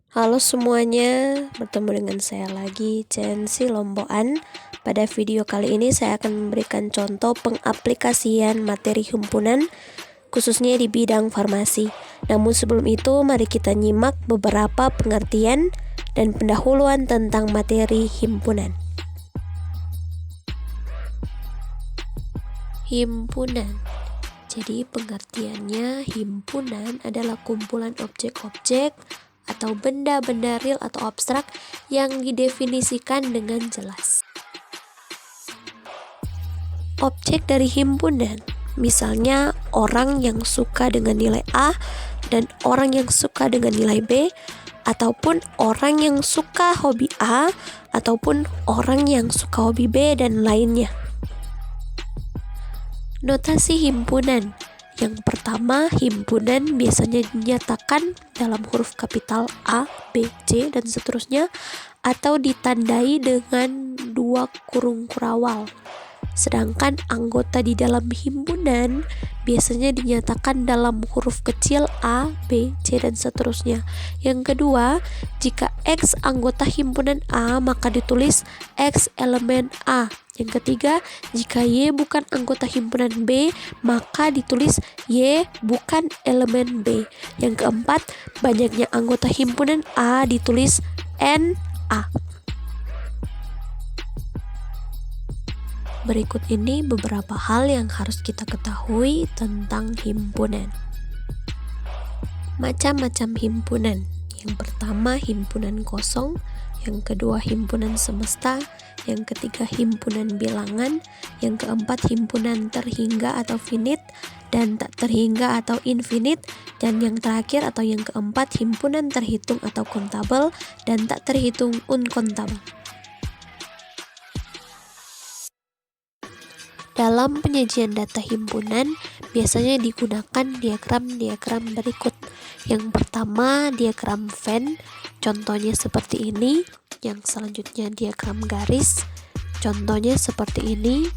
Halo semuanya, bertemu dengan saya lagi, Censi Lomboan. Pada video kali ini saya akan memberikan contoh pengaplikasian materi himpunan, khususnya di bidang farmasi. Namun sebelum itu, mari kita nyimak beberapa pengertian dan pendahuluan tentang materi himpunan. Himpunan. Jadi pengertiannya, himpunan adalah kumpulan objek-objek atau benda-benda real atau abstrak yang didefinisikan dengan jelas. Objek dari himpunan, misalnya orang yang suka dengan nilai A dan orang yang suka dengan nilai B, ataupun orang yang suka hobi A ataupun orang yang suka hobi B dan lainnya. Notasi himpunan. Yang pertama, himpunan biasanya dinyatakan dalam huruf kapital A, B, C, dan seterusnya, atau ditandai dengan 2 kurung kurawal. Sedangkan anggota di dalam himpunan biasanya dinyatakan dalam huruf kecil A, B, C, dan seterusnya. Yang kedua, jika X anggota himpunan A, maka ditulis X elemen A. Yang ketiga, jika Y bukan anggota himpunan B, maka ditulis Y bukan elemen B. Yang keempat, banyaknya anggota himpunan A ditulis NA. Berikut ini beberapa hal yang harus kita ketahui tentang himpunan. Macam-macam himpunan. Yang pertama, himpunan kosong. Yang kedua, himpunan semesta. Yang ketiga, himpunan bilangan. Yang keempat, himpunan terhingga atau finite dan tak terhingga atau infinite. Dan yang terakhir atau yang keempat, himpunan terhitung atau kontabel dan tak terhitung unkontabel. Dalam penyajian data himpunan, biasanya digunakan diagram-diagram berikut. Yang pertama, diagram Venn, contohnya seperti ini. Yang selanjutnya diagram garis, contohnya seperti ini.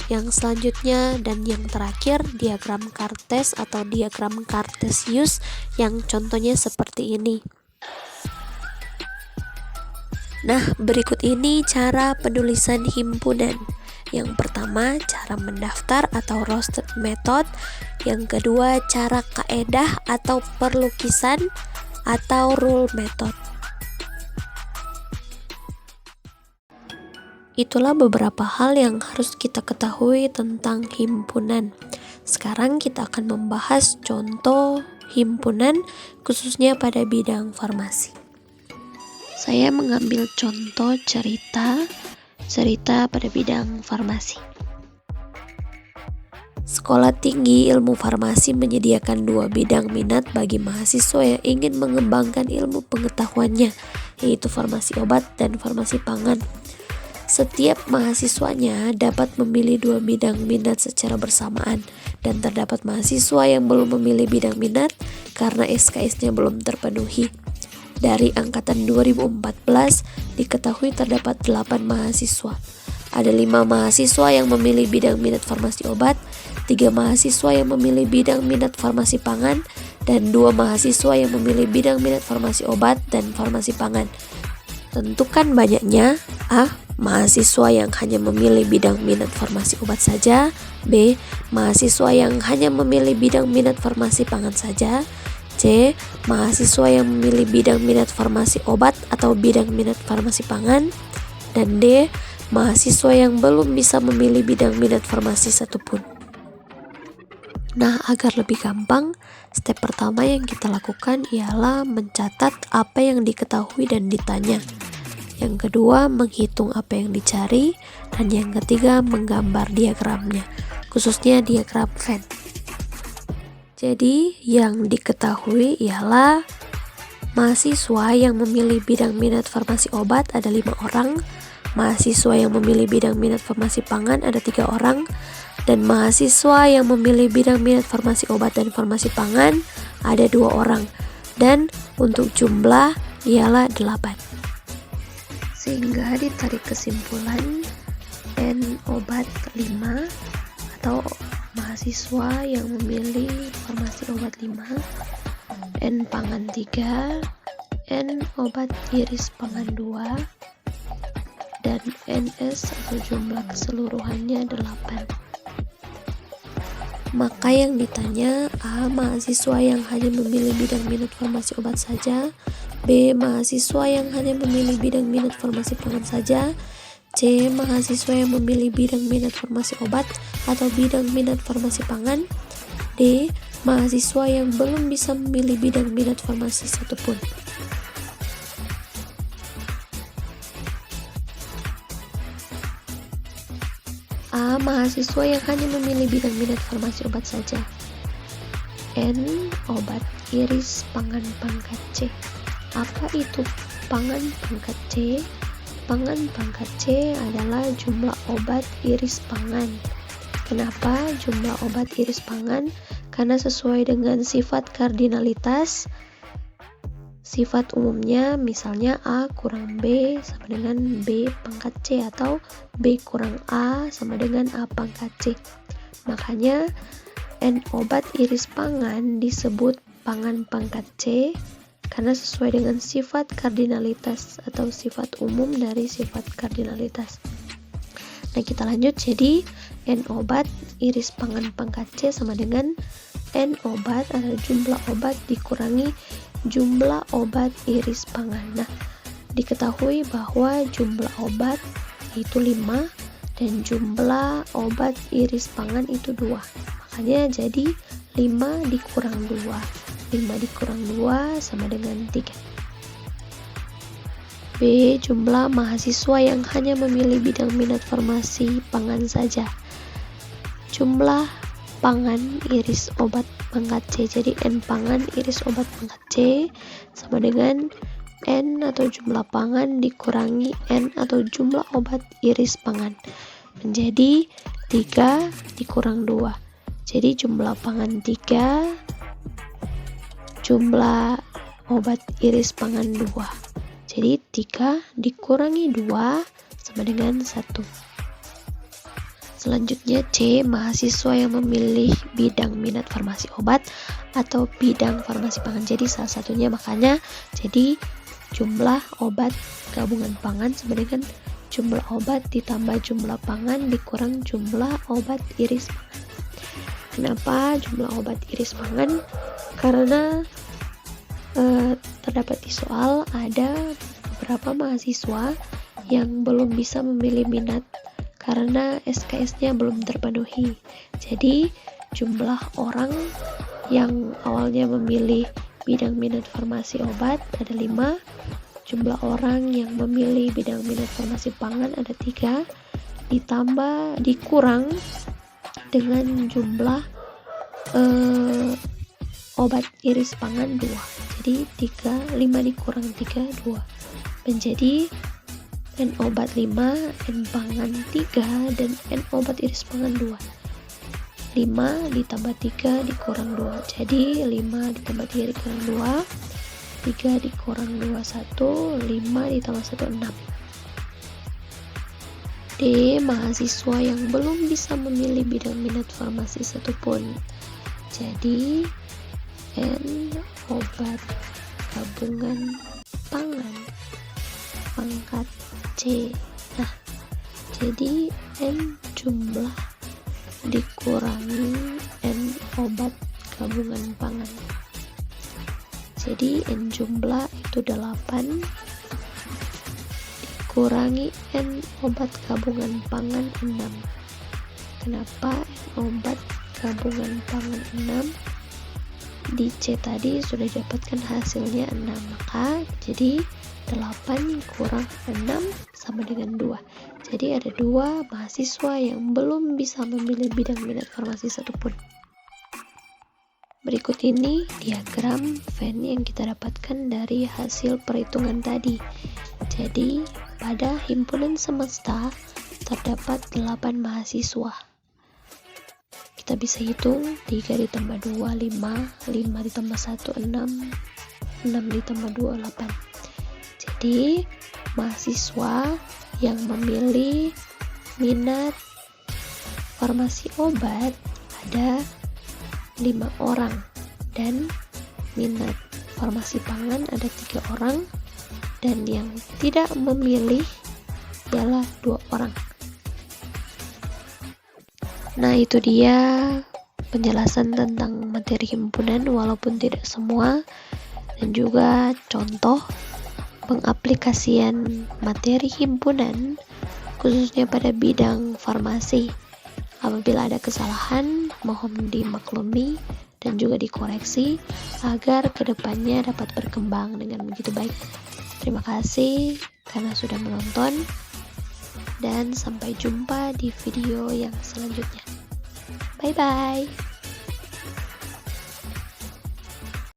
Yang selanjutnya dan yang terakhir diagram Cartes atau diagram Cartesius, yang contohnya seperti ini. Nah, berikut ini cara penulisan himpunan. Yang pertama, cara mendaftar atau roster method. Yang kedua, cara kaedah atau perlukisan atau rule method. Itulah beberapa hal yang harus kita ketahui tentang himpunan. Sekarang kita akan membahas contoh himpunan khususnya pada bidang farmasi. Saya mengambil contoh cerita pada bidang farmasi. Sekolah Tinggi Ilmu Farmasi menyediakan 2 bidang minat bagi mahasiswa yang ingin mengembangkan ilmu pengetahuannya, yaitu farmasi obat dan farmasi pangan. Setiap mahasiswanya dapat memilih 2 bidang minat secara bersamaan, dan terdapat mahasiswa yang belum memilih bidang minat karena SKS-nya belum terpenuhi. Dari angkatan 2014 diketahui terdapat 8 mahasiswa. Ada 5 mahasiswa yang memilih bidang minat farmasi obat, 3 mahasiswa yang memilih bidang minat farmasi pangan, dan 2 mahasiswa yang memilih bidang minat farmasi obat dan farmasi pangan. Tentukan banyaknya. A. Mahasiswa yang hanya memilih bidang minat farmasi obat saja. B. Mahasiswa yang hanya memilih bidang minat farmasi pangan saja. C. Mahasiswa yang memilih bidang minat farmasi obat atau bidang minat farmasi pangan. Dan D. Mahasiswa yang belum bisa memilih bidang minat farmasi satupun. Nah, agar lebih gampang, step pertama yang kita lakukan ialah mencatat apa yang diketahui dan ditanya. Yang kedua, menghitung apa yang dicari. Dan yang ketiga, menggambar diagramnya, khususnya diagram Venn. Jadi, yang diketahui ialah mahasiswa yang memilih bidang minat farmasi obat ada 5 orang, mahasiswa yang memilih bidang minat farmasi pangan ada 3 orang, dan mahasiswa yang memilih bidang minat farmasi obat dan farmasi pangan ada 2 orang. Dan untuk jumlah ialah 8. Sehingga ditarik kesimpulan N obat 5 atau mahasiswa yang memilih farmasi obat 5, N pangan 3, N obat iris pangan 2, dan NS atau jumlah keseluruhannya 8. Maka yang ditanya A. Mahasiswa yang hanya memilih bidang minat farmasi obat saja, B. Mahasiswa yang hanya memilih bidang minat farmasi pangan saja, C. Mahasiswa yang memilih bidang minat farmasi obat atau bidang minat farmasi pangan, D. Mahasiswa yang belum bisa memilih bidang minat farmasi satupun. A. Mahasiswa yang hanya memilih bidang minat farmasi obat saja. N. Obat iris pangan pangkat C. Apa itu pangan pangkat C? Pangan pangkat C adalah jumlah obat iris pangan. Kenapa jumlah obat iris pangan? Karena sesuai dengan sifat kardinalitas. Sifat umumnya misalnya A kurang B sama dengan B pangkat C, atau B kurang A sama dengan A pangkat C. Makanya N obat iris pangan disebut pangan pangkat C karena sesuai dengan sifat kardinalitas atau sifat umum dari sifat kardinalitas. Nah, kita lanjut. Jadi N obat iris pangan pangkat C sama dengan N obat atau jumlah obat dikurangi jumlah obat iris pangan. Nah, diketahui bahwa jumlah obat itu 5 dan jumlah obat iris pangan itu 2. Makanya jadi 5 dikurang 2. 5 dikurang 2 sama dengan 3. B. Jumlah mahasiswa yang hanya memilih bidang minat farmasi pangan saja. Jumlah pangan iris obat pangkat C. Jadi N pangan iris obat pangkat C sama dengan N atau jumlah pangan dikurangi N atau jumlah obat iris pangan, menjadi 3 dikurang 2. Jadi jumlah pangan 3, jumlah obat iris pangan 2. Jadi 3 dikurangi 2 sama dengan 1. Selanjutnya C. Mahasiswa yang memilih bidang minat farmasi obat atau bidang farmasi pangan. Jadi salah satunya, makanya jadi jumlah obat gabungan pangan sama dengan jumlah obat ditambah jumlah pangan dikurang jumlah obat iris pangan. Kenapa jumlah obat iris pangan? Karena terdapat di soal ada beberapa mahasiswa yang belum bisa memilih minat karena SKS-nya belum terpenuhi. Jadi jumlah orang yang awalnya memilih bidang minat farmasi obat ada 5, jumlah orang yang memilih bidang minat farmasi pangan ada 3, dikurang dengan jumlah obat iris pangan 2. Jadi 5 dikurang 3, 2. Menjadi N obat 5, N pangan 3, dan N obat iris pangan 2. 5 ditambah 3 dikurang 2. Jadi 5 ditambah 3 dikurang 2, 3 dikurang 2, 1, 5 ditambah 1, 6. D. Mahasiswa yang belum bisa memilih bidang minat farmasi satupun. Jadi N obat gabungan pangan pangkat C. Nah, jadi N jumlah dikurangi N obat gabungan pangan. Jadi N jumlah itu 8 dikurangi N obat gabungan pangan 6. Kenapa N obat gabungan pangan 6? Di C tadi sudah dapatkan hasilnya 6, maka jadi 8 kurang 6 sama dengan 2. Jadi ada 2 mahasiswa yang belum bisa memilih bidang minat farmasi satupun. Berikut ini diagram Venn yang kita dapatkan dari hasil perhitungan tadi. Jadi pada himpunan semesta terdapat 8 mahasiswa. Kita bisa hitung 3 ditambah 2, 5, 5 ditambah 1, 6, 6 ditambah 2, 8. Jadi mahasiswa yang memilih minat farmasi obat ada 5 orang dan minat farmasi pangan ada 3 orang, dan yang tidak memilih ialah 2 orang. Nah, itu dia penjelasan tentang materi himpunan, walaupun tidak semua, dan juga contoh pengaplikasian materi himpunan khususnya pada bidang farmasi. Apabila ada kesalahan, mohon dimaklumi dan juga dikoreksi agar kedepannya dapat berkembang dengan begitu baik. Terima kasih karena sudah menonton, dan sampai jumpa di video yang selanjutnya. Bye bye.